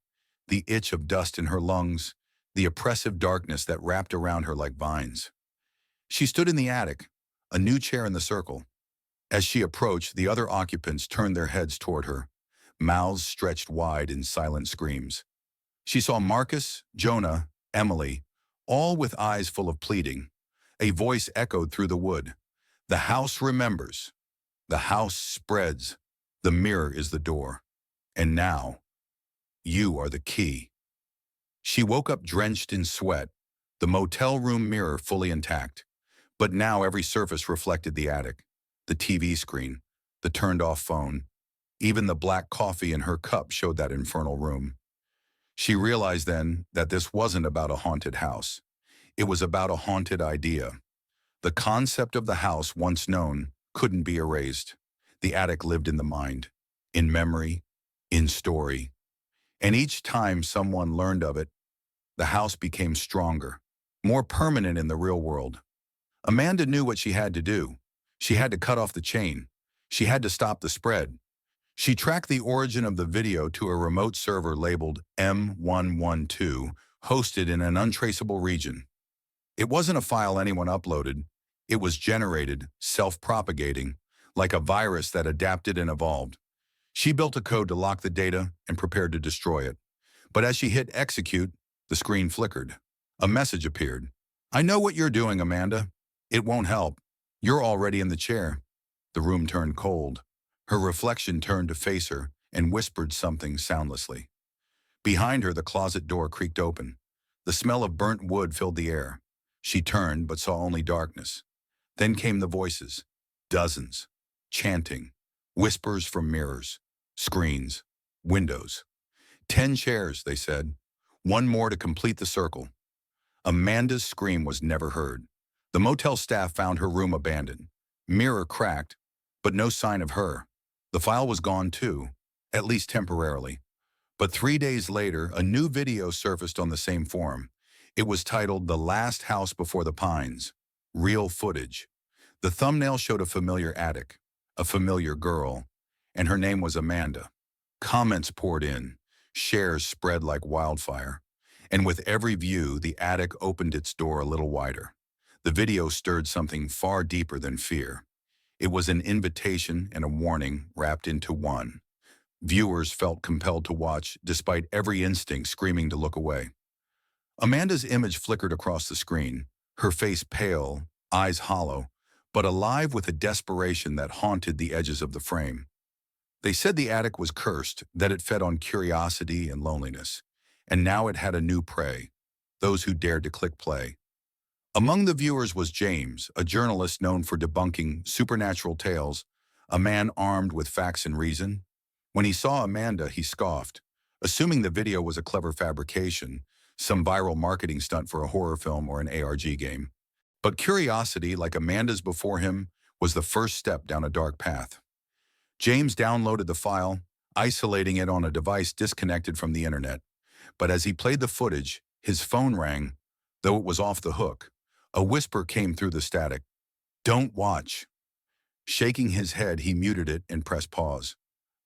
A: the itch of dust in her lungs, the oppressive darkness that wrapped around her like vines. She stood in the attic, a new chair in the circle. As she approached, the other occupants turned their heads toward her, mouths stretched wide in silent screams. She saw Marcus, Jonah, Emily, all with eyes full of pleading. A voice echoed through the wood. The house remembers. The house spreads. The mirror is the door. And now, you are the key. She woke up drenched in sweat, the motel room mirror fully intact. But now every surface reflected the attic, the TV screen, the turned-off phone. Even the black coffee in her cup showed that infernal room. She realized then that this wasn't about a haunted house. It was about a haunted idea. The concept of the house once known couldn't be erased. The attic lived in the mind, in memory, in story. And each time someone learned of it, the house became stronger, more permanent in the real world. Amanda knew what she had to do. She had to cut off the chain. She had to stop the spread. She tracked the origin of the video to a remote server labeled M112, hosted in an untraceable region. It wasn't a file anyone uploaded. It was generated, self-propagating, like a virus that adapted and evolved. She built a code to lock the data and prepared to destroy it. But as she hit execute, the screen flickered. A message appeared. "I know what you're doing, Amanda. It won't help. You're already in the chair." The room turned cold. Her reflection turned to face her and whispered something soundlessly. Behind her, the closet door creaked open. The smell of burnt wood filled the air. She turned, but saw only darkness. Then came the voices. Dozens. Chanting. Whispers from mirrors. Screens. Windows. 10 chairs, they said. One more to complete the circle. Amanda's scream was never heard. The motel staff found her room abandoned. Mirror cracked, but no sign of her. The file was gone too, at least temporarily. But 3 days later, a new video surfaced on the same forum. It was titled "The Last House Before the Pines." Real footage. The thumbnail showed a familiar attic, a familiar girl, and her name was Amanda. Comments poured in. Shares spread like wildfire. And with every view, the attic opened its door a little wider. The video stirred something far deeper than fear. It was an invitation and a warning wrapped into one. Viewers felt compelled to watch, despite every instinct screaming to look away. Amanda's image flickered across the screen, her face pale, eyes hollow, but alive with a desperation that haunted the edges of the frame. They said the attic was cursed, that it fed on curiosity and loneliness, and now it had a new prey, those who dared to click play. Among the viewers was James, a journalist known for debunking supernatural tales, a man armed with facts and reason. When he saw Amanda, he scoffed, assuming the video was a clever fabrication, some viral marketing stunt for a horror film or an ARG game. But curiosity, like Amanda's before him, was the first step down a dark path. James downloaded the file, isolating it on a device disconnected from the internet. But as he played the footage, his phone rang, though it was off the hook. A whisper came through the static. "Don't watch." Shaking his head, he muted it and pressed pause.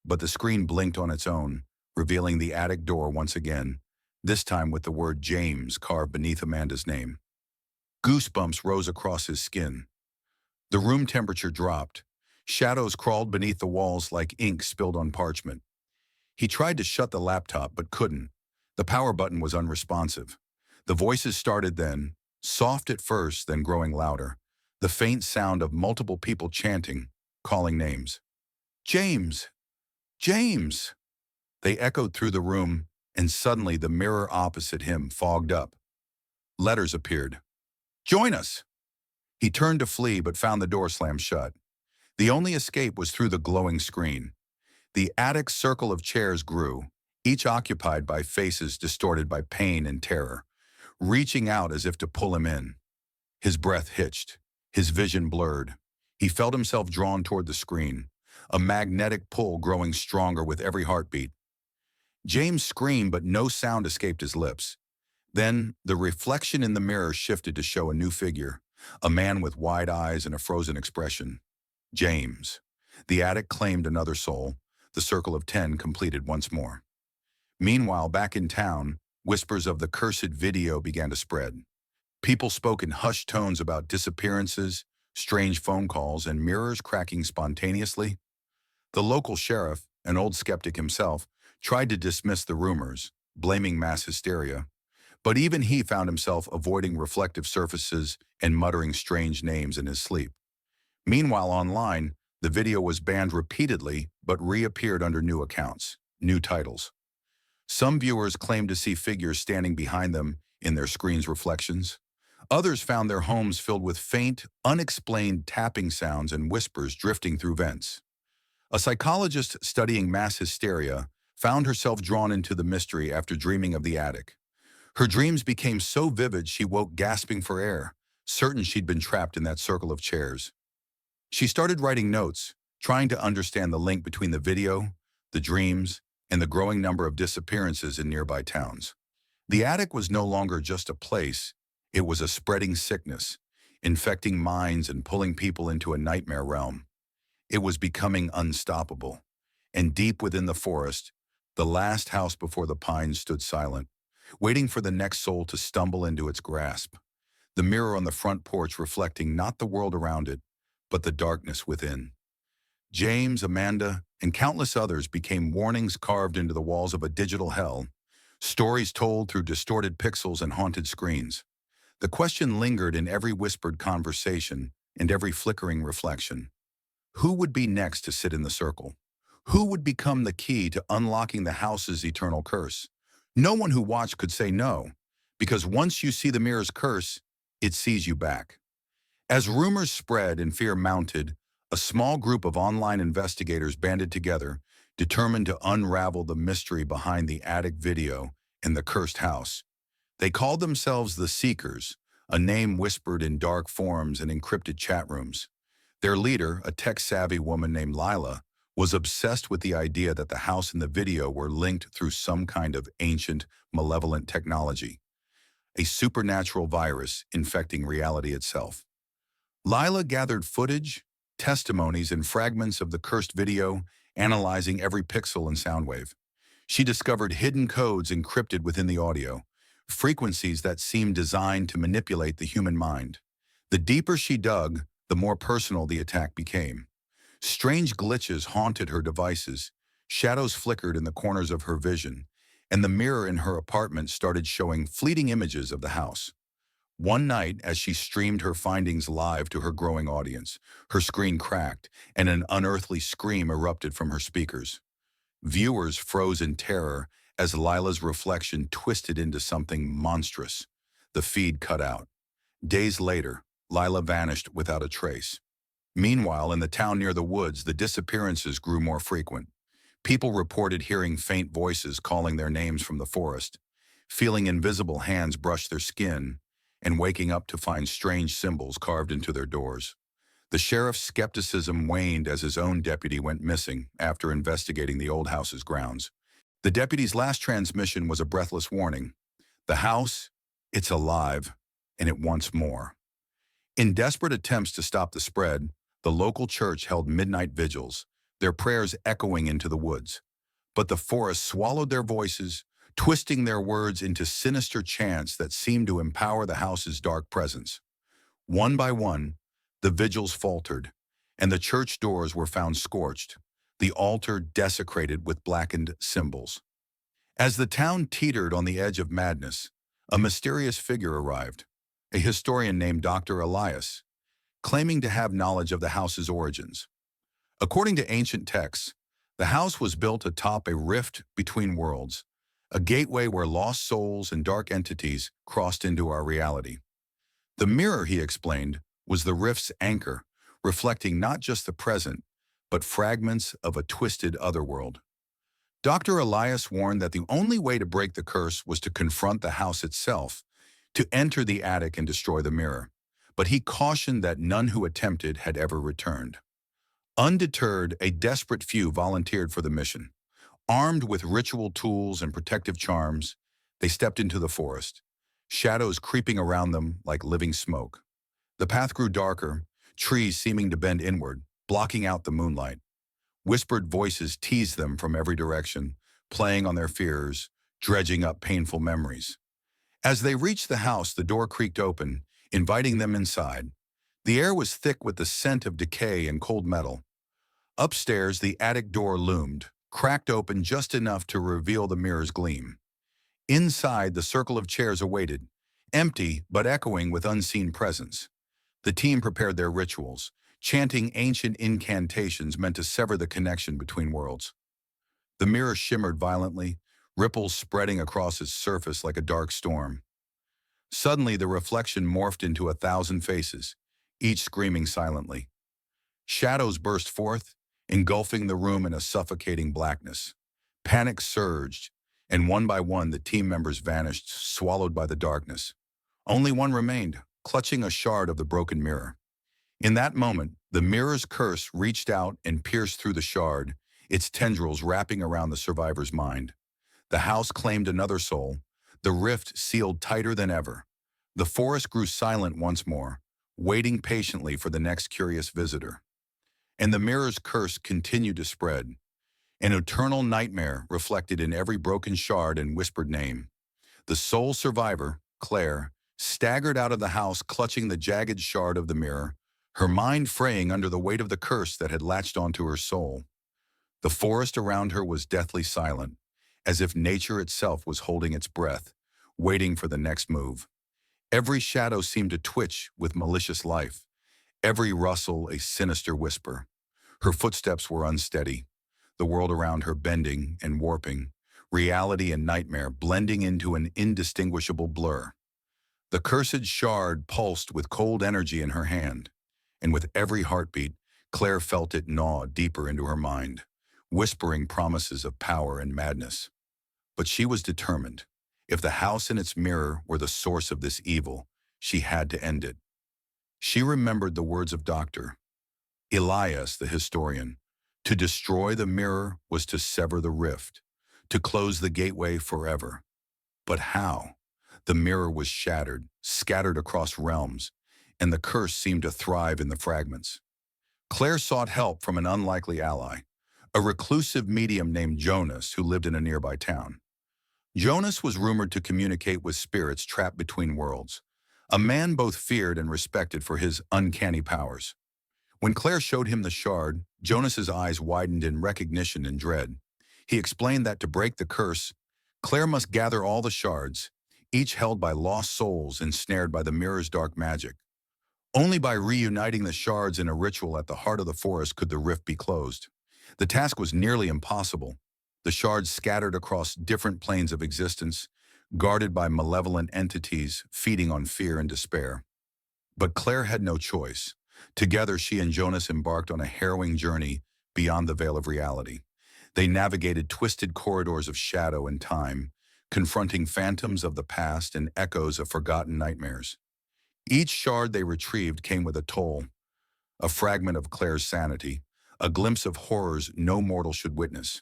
A: But the screen blinked on its own, revealing the attic door once again, this time with the word James carved beneath Amanda's name. Goosebumps rose across his skin. The room temperature dropped. Shadows crawled beneath the walls like ink spilled on parchment. He tried to shut the laptop, but couldn't. The power button was unresponsive. The voices started then, soft at first, then growing louder. The faint sound of multiple people chanting, calling names. "James! James!" They echoed through the room, and suddenly the mirror opposite him fogged up. Letters appeared. "Join us!" He turned to flee, but found the door slammed shut. The only escape was through the glowing screen. The attic circle of chairs grew, each occupied by faces distorted by pain and terror, reaching out as if to pull him in. His breath hitched, his vision blurred. He felt himself drawn toward the screen, a magnetic pull growing stronger with every heartbeat. James screamed, but no sound escaped his lips. Then, the reflection in the mirror shifted to show a new figure, a man with wide eyes and a frozen expression. James. The attic claimed another soul, the circle of 10 completed once more. Meanwhile, back in town, whispers of the cursed video began to spread. People spoke in hushed tones about disappearances, strange phone calls, and mirrors cracking spontaneously. The local sheriff, an old skeptic himself, tried to dismiss the rumors, blaming mass hysteria. But even he found himself avoiding reflective surfaces and muttering strange names in his sleep. Meanwhile, online, the video was banned repeatedly but reappeared under new accounts, new titles. Some viewers claimed to see figures standing behind them in their screen's reflections. Others found their homes filled with faint, unexplained tapping sounds and whispers drifting through vents. A psychologist studying mass hysteria found herself drawn into the mystery after dreaming of the attic. Her dreams became so vivid she woke gasping for air, certain she'd been trapped in that circle of chairs. She started writing notes, trying to understand the link between the video, the dreams, and the growing number of disappearances in nearby towns. The attic was no longer just a place, it was a spreading sickness, infecting minds and pulling people into a nightmare realm. It was becoming unstoppable. And deep within the forest, the last house before the pines stood silent, waiting for the next soul to stumble into its grasp. The mirror on the front porch reflecting not the world around it, but the darkness within. James, Amanda, and countless others became warnings carved into the walls of a digital hell, stories told through distorted pixels and haunted screens. The question lingered in every whispered conversation and every flickering reflection. Who would be next to sit in the circle? Who would become the key to unlocking the house's eternal curse? No one who watched could say no, because once you see the mirror's curse, it sees you back. As rumors spread and fear mounted, a small group of online investigators banded together, determined to unravel the mystery behind the attic video and the cursed house. They called themselves the Seekers, a name whispered in dark forums and encrypted chat rooms. Their leader, a tech-savvy woman named Lila, was obsessed with the idea that the house and the video were linked through some kind of ancient, malevolent technology, a supernatural virus infecting reality itself. Lila gathered footage, testimonies, and fragments of the cursed video, analyzing every pixel and sound wave. She discovered hidden codes encrypted within the audio, frequencies that seemed designed to manipulate the human mind. The deeper she dug, the more personal the attack became. Strange glitches haunted her devices, shadows flickered in the corners of her vision, and the mirror in her apartment started showing fleeting images of the house. One night, as she streamed her findings live to her growing audience, her screen cracked and an unearthly scream erupted from her speakers. Viewers froze in terror as Lila's reflection twisted into something monstrous. The feed cut out. Days later, Lila vanished without a trace. Meanwhile, in the town near the woods, the disappearances grew more frequent. People reported hearing faint voices calling their names from the forest, feeling invisible hands brush their skin, and waking up to find strange symbols carved into their doors. The sheriff's skepticism waned as his own deputy went missing after investigating the old house's grounds. The deputy's last transmission was a breathless warning. The house, it's alive, and it wants more. In desperate attempts to stop the spread, the local church held midnight vigils, their prayers echoing into the woods. But the forest swallowed their voices, twisting their words into sinister chants that seemed to empower the house's dark presence. One by one, the vigils faltered, and the church doors were found scorched, the altar desecrated with blackened symbols. As the town teetered on the edge of madness, a mysterious figure arrived, a historian named Dr. Elias, claiming to have knowledge of the house's origins. According to ancient texts, the house was built atop a rift between worlds, a gateway where lost souls and dark entities crossed into our reality. The mirror, he explained, was the rift's anchor, reflecting not just the present, but fragments of a twisted otherworld. Dr. Elias warned that the only way to break the curse was to confront the house itself, to enter the attic and destroy the mirror. But he cautioned that none who attempted had ever returned. Undeterred, a desperate few volunteered for the mission. Armed with ritual tools and protective charms, they stepped into the forest. shadows creeping around them like living smoke. The path grew darker, trees seeming to bend inward, blocking out the moonlight. Whispered voices teased them from every direction, playing on their fears, dredging up painful memories. As they reached the house, the door creaked open, inviting them inside. The air was thick with the scent of decay and cold metal. Upstairs, the attic door loomed, cracked open just enough to reveal the mirror's gleam. Inside, the circle of chairs awaited, empty but echoing with unseen presence. The team prepared their rituals, chanting ancient incantations meant to sever the connection between worlds. The mirror shimmered violently, ripples spreading across its surface like a dark storm. Suddenly, the reflection morphed into 1,000 faces, each screaming silently. Shadows burst forth, engulfing the room in a suffocating blackness. Panic surged, and one by one the team members vanished, swallowed by the darkness. Only one remained, clutching a shard of the broken mirror. In that moment, the mirror's curse reached out and pierced through the shard, its tendrils wrapping around the survivor's mind. The house claimed another soul, the rift sealed tighter than ever. The forest grew silent once more, waiting patiently for the next curious visitor. And the mirror's curse continued to spread, an eternal nightmare reflected in every broken shard and whispered name. The sole survivor, Claire, staggered out of the house clutching the jagged shard of the mirror, her mind fraying under the weight of the curse that had latched onto her soul. The forest around her was deathly silent, as if nature itself was holding its breath, waiting for the next move. Every shadow seemed to twitch with malicious life, every rustle a sinister whisper. Her footsteps were unsteady, the world around her bending and warping, reality and nightmare blending into an indistinguishable blur. The cursed shard pulsed with cold energy in her hand, and with every heartbeat, Claire felt it gnaw deeper into her mind, whispering promises of power and madness. But she was determined. If the house and its mirror were the source of this evil, she had to end it. She remembered the words of Dr. Elias, the historian. To destroy the mirror was to sever the rift, to close the gateway forever. But how? The mirror was shattered, scattered across realms, and the curse seemed to thrive in the fragments. Claire sought help from an unlikely ally, a reclusive medium named Jonas who lived in a nearby town. Jonas was rumored to communicate with spirits trapped between worlds, a man both feared and respected for his uncanny powers. When Claire showed him the shard, Jonas's eyes widened in recognition and dread. He explained that to break the curse, Claire must gather all the shards, each held by lost souls ensnared by the mirror's dark magic. Only by reuniting the shards in a ritual at the heart of the forest could the rift be closed. The task was nearly impossible. The shards scattered across different planes of existence, guarded by malevolent entities feeding on fear and despair. But Claire had no choice. Together, she and Jonas embarked on a harrowing journey beyond the veil of reality. They navigated twisted corridors of shadow and time, confronting phantoms of the past and echoes of forgotten nightmares. Each shard they retrieved came with a toll, a fragment of Claire's sanity, a glimpse of horrors no mortal should witness.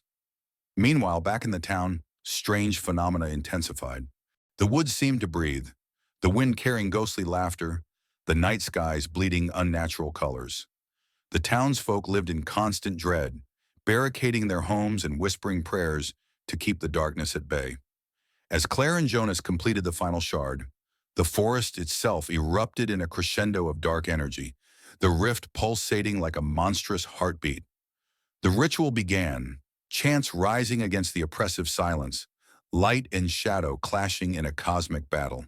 A: Meanwhile, back in the town, strange phenomena intensified. The woods seemed to breathe, the wind carrying ghostly laughter, the night skies bleeding unnatural colors. The townsfolk lived in constant dread, barricading their homes and whispering prayers to keep the darkness at bay. As Claire and Jonas completed the final shard, the forest itself erupted in a crescendo of dark energy, the rift pulsating like a monstrous heartbeat. The ritual began, chants rising against the oppressive silence, light and shadow clashing in a cosmic battle.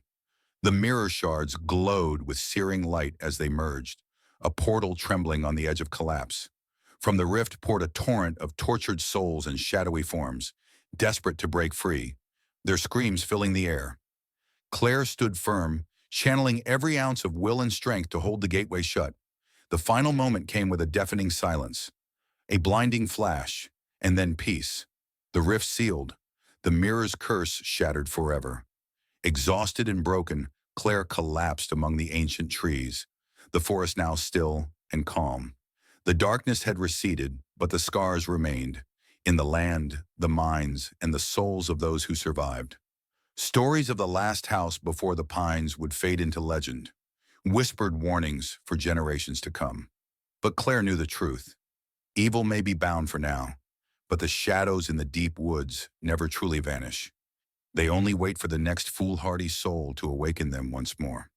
A: The mirror shards glowed with searing light as they merged, a portal trembling on the edge of collapse. From the rift poured a torrent of tortured souls and shadowy forms, desperate to break free, their screams filling the air. Claire stood firm, channeling every ounce of will and strength to hold the gateway shut. The final moment came with a deafening silence, a blinding flash, and then peace. The rift sealed, the mirror's curse shattered forever. Exhausted and broken, Claire collapsed among the ancient trees, the forest now still and calm. The darkness had receded, but the scars remained, in the land, the minds, and the souls of those who survived. Stories of the last house before the pines would fade into legend, whispered warnings for generations to come. But Claire knew the truth. Evil may be bound for now, but the shadows in the deep woods never truly vanish. They only wait for the next foolhardy soul to awaken them once more.